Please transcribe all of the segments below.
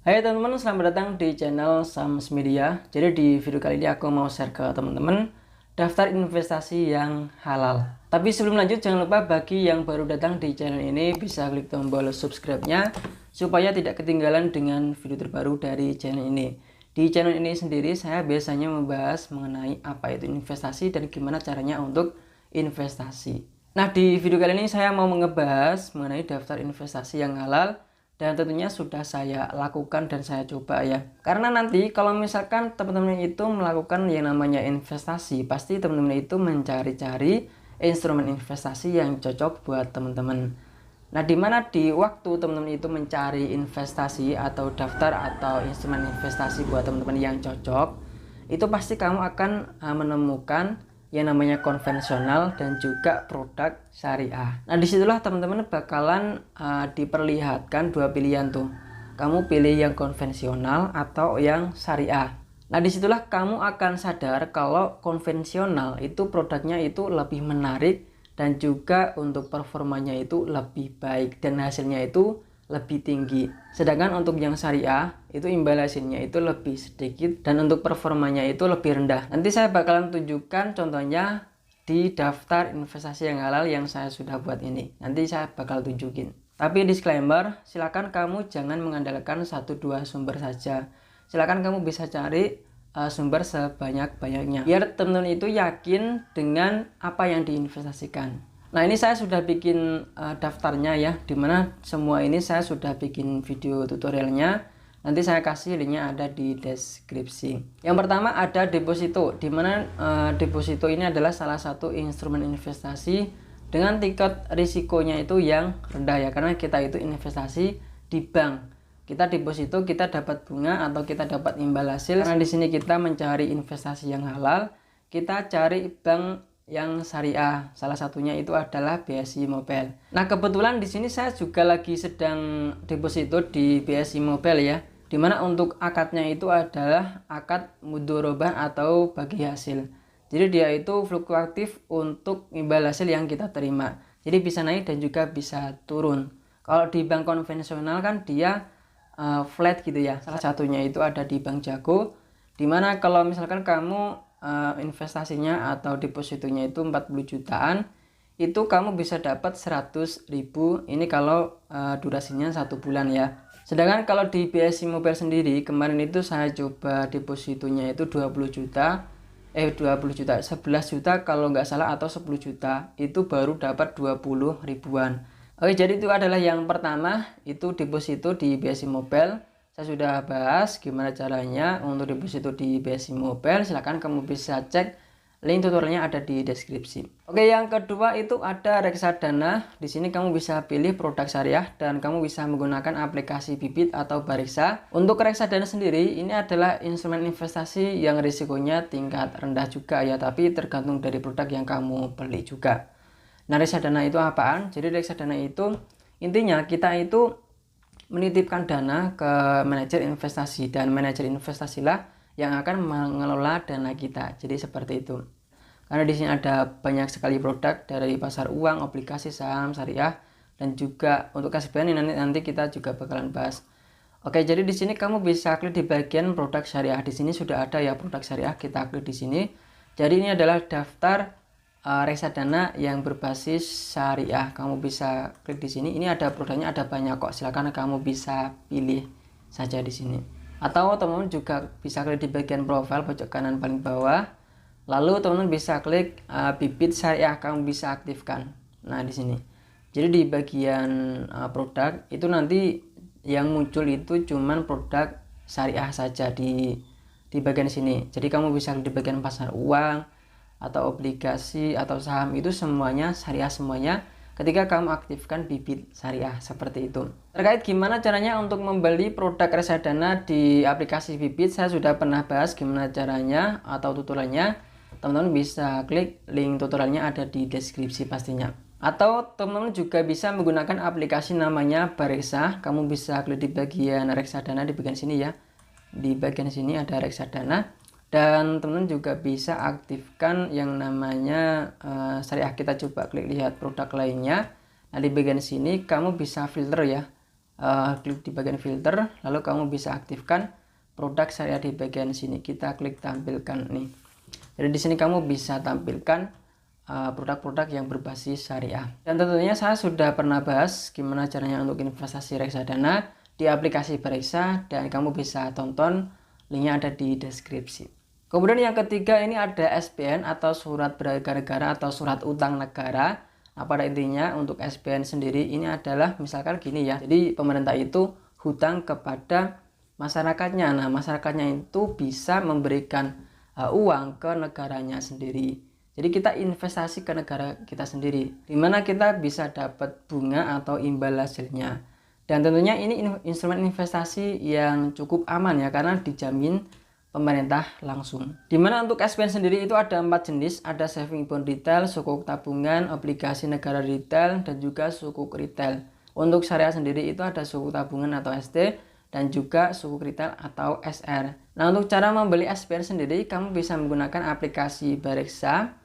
Hai teman-teman, selamat datang di channel Sams Media. Jadi di video kali ini aku mau share ke teman-teman daftar investasi yang halal. Tapi sebelum lanjut, jangan lupa bagi yang baru datang di channel ini bisa klik tombol subscribe-nya supaya tidak ketinggalan dengan video terbaru dari channel ini. Di channel ini sendiri saya biasanya membahas mengenai apa itu investasi dan gimana caranya untuk investasi. Nah, di video kali ini saya mau ngebahas mengenai daftar investasi yang halal. Dan tentunya sudah saya lakukan dan saya coba ya. Karena nanti kalau misalkan teman-teman itu melakukan yang namanya investasi, pasti teman-teman itu mencari-cari instrumen investasi yang cocok buat teman-teman. Nah, dimana di waktu teman-teman itu mencari investasi atau daftar atau instrumen investasi buat teman-teman yang cocok, itu pasti kamu akan menemukan yang namanya konvensional dan juga produk syariah. Nah, disitulah teman-teman bakalan diperlihatkan dua pilihan tuh. Kamu pilih yang konvensional atau yang syariah. Nah, disitulah kamu akan sadar kalau konvensional itu produknya itu lebih menarik dan juga untuk performanya itu lebih baik dan hasilnya itu lebih tinggi. Sedangkan untuk yang syariah itu imbal hasilnya itu lebih sedikit dan untuk performanya itu lebih rendah. Nanti saya bakalan tunjukkan contohnya di daftar investasi yang halal yang saya sudah buat ini. Nanti saya bakal tunjukin. Tapi disclaimer, silakan kamu jangan mengandalkan 1-2 sumber saja. Silakan kamu bisa cari sumber sebanyak-banyaknya biar teman-teman itu yakin dengan apa yang diinvestasikan. Nah, ini saya sudah bikin daftarnya ya, dimana semua ini saya sudah bikin video tutorialnya. Nanti saya kasih linknya ada di deskripsi. Yang pertama ada deposito, dimana deposito ini adalah salah satu instrumen investasi dengan tingkat risikonya itu yang rendah ya, karena kita itu investasi di bank. Kita deposito, kita dapat bunga atau kita dapat imbal hasil. Karena di sini kita mencari investasi yang halal, kita cari bank yang syariah. Salah satunya itu adalah BSI Mobile. Nah, kebetulan di sini saya juga lagi sedang deposito di BSI Mobile ya. Dimana untuk akadnya itu adalah akad mudorobah atau bagi hasil. Jadi dia itu fluktuatif untuk imbal hasil yang kita terima. Jadi bisa naik dan juga bisa turun. Kalau di bank konvensional kan dia flat gitu ya. Salah satunya itu ada di Bank Jago. Dimana kalau misalkan kamu investasinya atau depositonya itu 40 jutaan, itu kamu bisa dapat 100.000. Ini kalau durasinya 1 bulan ya. Sedangkan kalau di BSI Mobile sendiri, kemarin itu saya coba depositonya itu 20 juta 11 juta kalau nggak salah, atau 10 juta itu baru dapat 20 ribuan. Oke, jadi itu adalah yang pertama, itu deposito di BSI Mobile. Saya sudah bahas gimana caranya untuk deposito di BSI Mobile. Silahkan kamu bisa cek, link tutorialnya ada di deskripsi. Oke, yang kedua itu ada reksadana. Di sini kamu bisa pilih produk syariah dan kamu bisa menggunakan aplikasi Bibit atau Bariksa. Untuk reksadana sendiri ini adalah instrumen investasi yang risikonya tingkat rendah juga ya, tapi tergantung dari produk yang kamu beli juga. Nah, reksadana itu apaan? Jadi reksadana itu intinya kita itu menitipkan dana ke manajer investasi dan manajer investasilah yang akan mengelola dana kita. Jadi seperti itu. Karena di sini ada banyak sekali produk dari pasar uang, obligasi, saham, syariah, dan juga untuk KSBN ini nanti kita juga bakalan bahas. Oke, jadi di sini kamu bisa klik di bagian produk syariah. Di sini sudah ada ya produk syariah, kita klik di sini. Jadi ini adalah daftar reksadana yang berbasis syariah. Kamu bisa klik di sini. Ini ada produknya, ada banyak kok. Silakan kamu bisa pilih saja di sini. Atau teman-teman juga bisa klik di bagian profil pojok kanan paling bawah. Lalu teman-teman bisa klik bibit syariah, kamu bisa aktifkan. Nah, di sini. Jadi di bagian produk itu nanti yang muncul itu cuman produk syariah saja di bagian sini. Jadi kamu bisa klik di bagian pasar uang atau obligasi atau saham, itu semuanya syariah semuanya ketika kamu aktifkan bibit syariah seperti itu. Terkait gimana caranya untuk membeli produk reksadana di aplikasi Bibit, saya sudah pernah bahas gimana caranya atau tutorialnya. Teman-teman bisa klik link tutorialnya ada di deskripsi pastinya. Atau teman-teman juga bisa menggunakan aplikasi namanya Bariksa. Kamu bisa klik di bagian reksadana di bagian sini ya. Di bagian sini ada reksadana. Dan teman-teman juga bisa aktifkan yang namanya syariah. Kita coba klik lihat produk lainnya. Nah, di bagian sini kamu bisa filter ya. klik di bagian filter, lalu kamu bisa aktifkan produk syariah di bagian sini. Kita klik tampilkan nih. Jadi di sini kamu bisa tampilkan produk-produk yang berbasis syariah. Dan tentunya saya sudah pernah bahas gimana caranya untuk investasi reksadana di aplikasi Bareksa, dan kamu bisa tonton, linknya ada di deskripsi. Kemudian yang ketiga ini ada SBN atau surat berharga negara atau surat utang negara. Nah, pada intinya untuk SBN sendiri ini adalah misalkan gini ya. Jadi pemerintah itu hutang kepada masyarakatnya. Nah, masyarakatnya itu bisa memberikan uang ke negaranya sendiri. Jadi kita investasi ke negara kita sendiri, dimana kita bisa dapat bunga atau imbal hasilnya. Dan tentunya ini instrumen investasi yang cukup aman ya, karena dijamin pemerintah langsung. Dimana untuk SBN sendiri itu ada 4 jenis, ada saving bond retail, sukuk tabungan, obligasi negara retail, dan juga sukuk retail. Untuk syariah sendiri itu ada sukuk tabungan atau ST, dan juga sukuk retail atau SR. Nah, untuk cara membeli SBN sendiri, kamu bisa menggunakan aplikasi Bareksa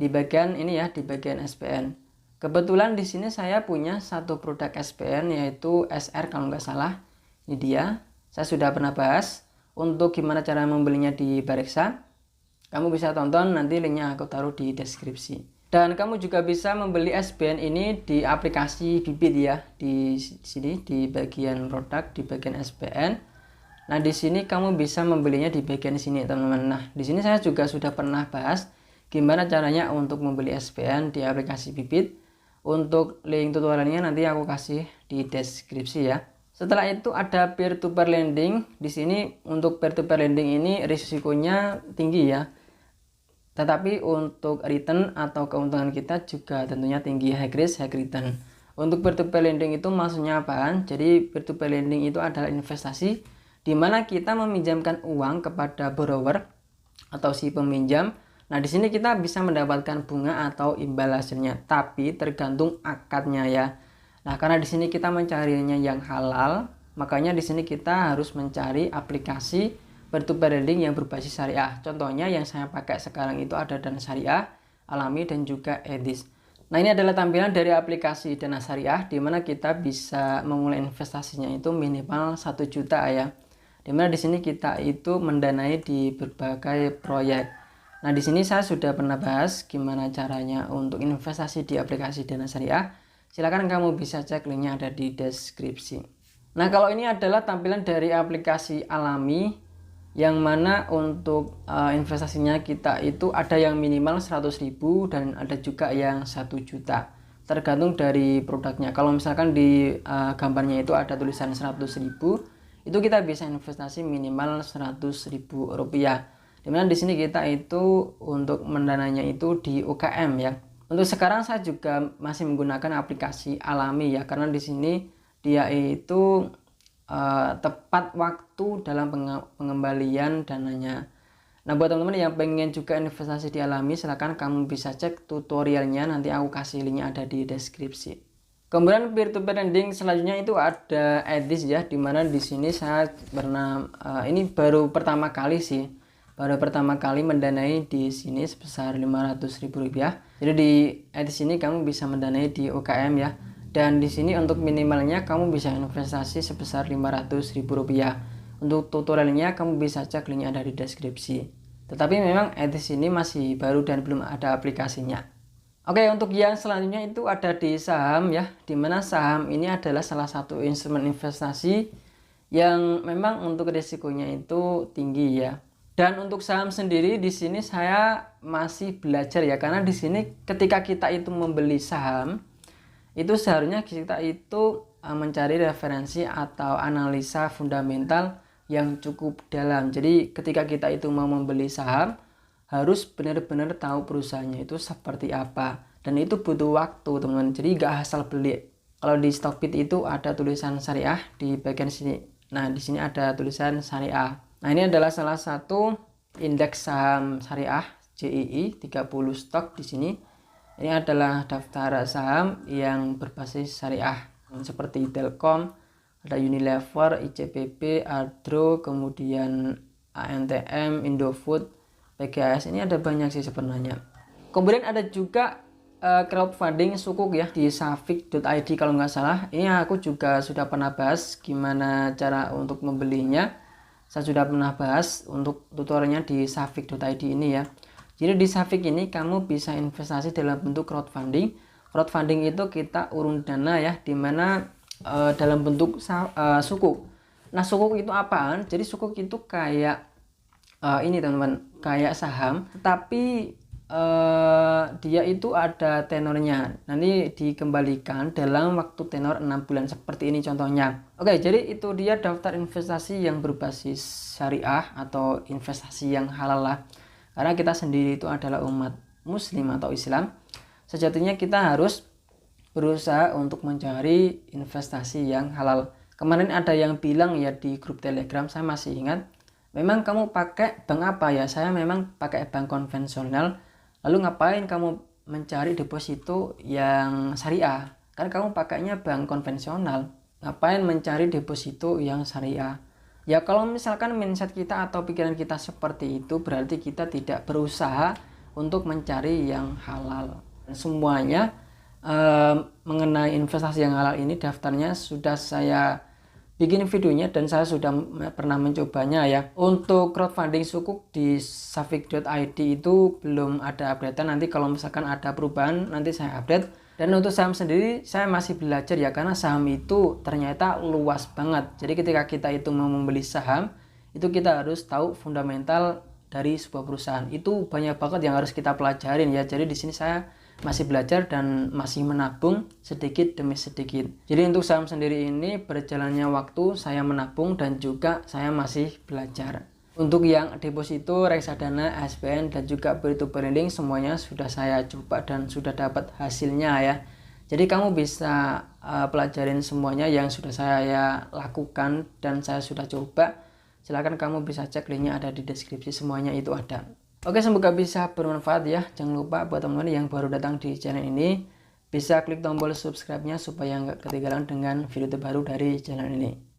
di bagian ini ya, di bagian SBN. Kebetulan di sini saya punya satu produk SBN yaitu SR kalau nggak salah. Ini dia, saya sudah pernah bahas. Untuk gimana cara membelinya di Bareksa, kamu bisa tonton, nanti linknya aku taruh di deskripsi. Dan kamu juga bisa membeli SBN ini di aplikasi Bibit ya, di sini di bagian produk, di bagian SBN. Nah, di sini kamu bisa membelinya di bagian sini teman-teman. Nah, di sini saya juga sudah pernah bahas gimana caranya untuk membeli SBN di aplikasi Bibit. Untuk link tutorialnya nanti aku kasih di deskripsi ya. Setelah itu ada peer-to-peer lending. Di sini untuk peer-to-peer lending ini risikonya tinggi ya. Tetapi untuk return atau keuntungan kita juga tentunya tinggi, high risk, high return. Untuk peer-to-peer lending itu maksudnya apaan? Jadi peer-to-peer lending itu adalah investasi di mana kita meminjamkan uang kepada borrower atau si peminjam. Nah, di sini kita bisa mendapatkan bunga atau imbal hasilnya, tapi tergantung akadnya ya. Nah, karena di sini kita mencarinya yang halal, makanya di sini kita harus mencari aplikasi peer-to-peer lending yang berbasis syariah. Contohnya yang saya pakai sekarang itu ada Dana Syariah, Alami, dan juga Edis. Nah, ini adalah tampilan dari aplikasi Dana Syariah, di mana kita bisa memulai investasinya itu minimal 1 juta ya. Di mana di sini kita itu mendanai di berbagai proyek. Nah, di sini saya sudah pernah bahas gimana caranya untuk investasi di aplikasi Dana Syariah. Silakan kamu bisa cek, linknya ada di deskripsi. Nah, kalau ini adalah tampilan dari aplikasi Alami, yang mana untuk investasinya kita itu ada yang minimal 100.000 dan ada juga yang 1 juta. Tergantung dari produknya. Kalau misalkan di gambarnya itu ada tulisan 100.000, itu kita bisa investasi minimal 100.000 rupiah. Dimana di sini kita itu untuk mendananya itu di UKM ya. Untuk sekarang saya juga masih menggunakan aplikasi Alami ya, karena di sini dia itu tepat waktu dalam pengembalian dananya. Nah, buat teman-teman yang pengen juga investasi di Alami, silahkan kamu bisa cek tutorialnya, nanti aku kasih linknya ada di deskripsi. Kemudian peer-to-peer lending selanjutnya itu ada Edis ya, dimana di sini saya pernah ini baru pertama kali sih. Baru pertama kali mendanai di sini sebesar 500.000 rupiah. Jadi di Edis ini kamu bisa mendanai di UKM ya. Dan di sini untuk minimalnya kamu bisa investasi sebesar 500.000 rupiah. Untuk tutorialnya kamu bisa cek, linknya ada di deskripsi. Tetapi memang Edis ini masih baru dan belum ada aplikasinya. Oke, untuk yang selanjutnya itu ada di saham ya. Dimana saham ini adalah salah satu instrumen investasi yang memang untuk risikonya itu tinggi ya. Dan untuk saham sendiri di sini saya masih belajar ya, karena di sini ketika kita itu membeli saham itu seharusnya kita itu mencari referensi atau analisa fundamental yang cukup dalam. Jadi ketika kita itu mau membeli saham harus benar-benar tahu perusahaannya itu seperti apa, dan itu butuh waktu teman-teman. Jadi gak asal beli. Kalau di Stockbit itu ada tulisan syariah di bagian sini. Nah, di sini ada tulisan syariah. Nah, ini adalah salah satu indeks saham syariah JII 30 stok di sini. Ini adalah daftar saham yang berbasis syariah seperti Telkom, ada Unilever, ICBP, Adro, kemudian ANTM, Indofood, PGAS. Ini ada banyak sih sebenarnya. Kemudian ada juga crowdfunding sukuk ya di savik.id kalau nggak salah. Ini aku juga sudah pernah bahas gimana cara untuk membelinya. Saya sudah pernah bahas untuk tutorialnya di savik.id ini ya. Jadi di savik ini kamu bisa investasi dalam bentuk crowdfunding. Crowdfunding itu kita urun dana ya, dimana dalam bentuk sukuk. Nah, sukuk itu apaan? Jadi sukuk itu kayak ini teman-teman, kayak saham, tapi dia itu ada tenornya, nanti dikembalikan dalam waktu tenor 6 bulan seperti ini contohnya. Oke, jadi itu dia daftar investasi yang berbasis syariah atau investasi yang halal lah. Karena kita sendiri itu adalah umat muslim atau Islam, sejatinya kita harus berusaha untuk mencari investasi yang halal. Kemarin ada yang bilang ya di grup Telegram, saya masih ingat, memang kamu pakai bank apa ya? Saya memang pakai bank konvensional. Lalu ngapain kamu mencari deposito yang syariah? Kan kamu pakainya bank konvensional. Ngapain mencari deposito yang syariah? Ya kalau misalkan mindset kita atau pikiran kita seperti itu, berarti kita tidak berusaha untuk mencari yang halal. Semuanya mengenai investasi yang halal ini daftarnya sudah saya bikin videonya dan saya sudah pernah mencobanya ya. Untuk crowdfunding sukuk di savik.id itu belum ada updatean, nanti kalau misalkan ada perubahan nanti saya update. Dan untuk saham sendiri saya masih belajar ya, karena saham itu ternyata luas banget. Jadi ketika kita itu mau membeli saham, itu kita harus tahu fundamental dari sebuah perusahaan. Itu banyak banget yang harus kita pelajarin ya. Jadi di sini saya masih belajar dan masih menabung sedikit demi sedikit. Jadi untuk saham sendiri ini berjalannya waktu saya menabung dan juga saya masih belajar. Untuk yang deposito, reksadana, SPN dan juga peer-to-peer lending semuanya sudah saya coba dan sudah dapat hasilnya ya. Jadi kamu bisa pelajarin semuanya yang sudah saya lakukan dan saya sudah coba. Silahkan kamu bisa cek, linknya ada di deskripsi, semuanya itu ada. Oke, semoga bisa bermanfaat ya. Jangan lupa buat teman-teman yang baru datang di channel ini, bisa klik tombol subscribe-nya supaya nggak ketinggalan dengan video terbaru dari channel ini.